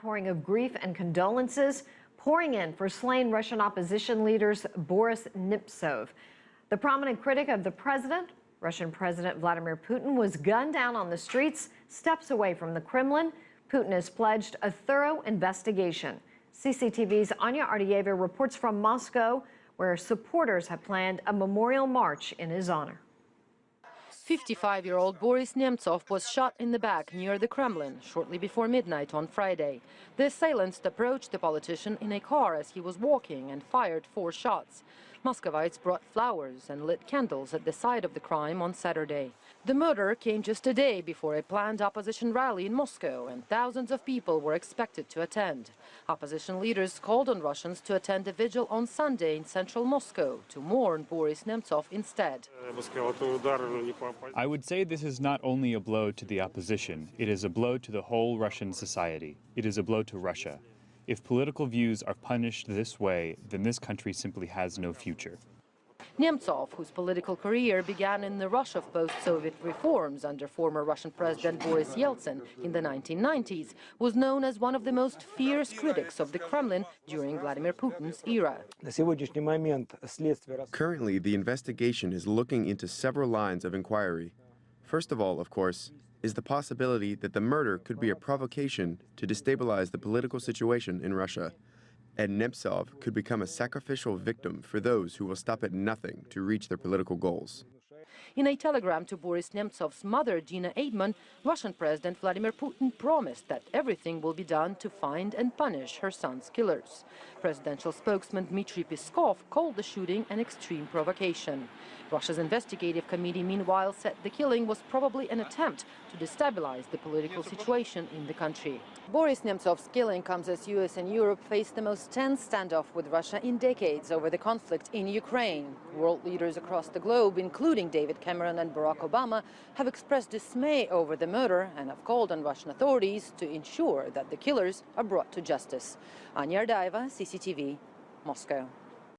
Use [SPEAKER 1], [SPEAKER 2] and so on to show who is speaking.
[SPEAKER 1] Pouring of grief and condolences pouring in for slain Russian opposition leaders Boris Nemtsov. The prominent critic of the president, Russian President Vladimir Putin, was gunned down on the streets steps away from the Kremlin. Putin has pledged a thorough investigation. CCTV's Anya Ardayeva reports from Moscow, where supporters have planned a memorial march in his honor.
[SPEAKER 2] 55-year-old Boris Nemtsov was shot in the back near the Kremlin shortly before midnight on Friday. The assailants approached the politician in a car as he was walking and fired 4 shots. Muscovites brought flowers and lit candles at the site of the crime on Saturday. The murder came just a day before a planned opposition rally in Moscow, and thousands of people were expected to attend. Opposition leaders called on Russians to attend a vigil on Sunday in central Moscow to mourn Boris Nemtsov instead.
[SPEAKER 3] I would say this is not only a blow to the opposition, it is a blow to the whole Russian society. It is a blow to Russia. If political views are punished this way, then this country simply has no future.
[SPEAKER 2] Nemtsov, whose political career began in the rush of post-Soviet reforms under former Russian President Boris Yeltsin in the 1990s, was known as one of the most fierce critics of the Kremlin during Vladimir Putin's era.
[SPEAKER 4] Currently, the investigation is looking into several lines of inquiry. First of all, of course, is the possibility that the murder could be a provocation to destabilize the political situation in Russia, and Nemtsov could become a sacrificial victim for those who will stop at nothing to reach their political goals.
[SPEAKER 2] In a telegram to Boris Nemtsov's mother, Dina Eidman, Russian President Vladimir Putin promised that everything will be done to find and punish her son's killers. Presidential spokesman Dmitry Peskov called the shooting an extreme provocation. Russia's investigative committee, meanwhile, said the killing was probably an attempt to destabilize the political situation in the country. Boris Nemtsov's killing comes as US and Europe face the most tense standoff with Russia in decades over the conflict in Ukraine. World leaders across the globe, including David Cameron and Barack Obama, have expressed dismay over the murder and have called on Russian authorities to ensure that the killers are brought to justice. Anya Ardayeva, CCTV, Moscow.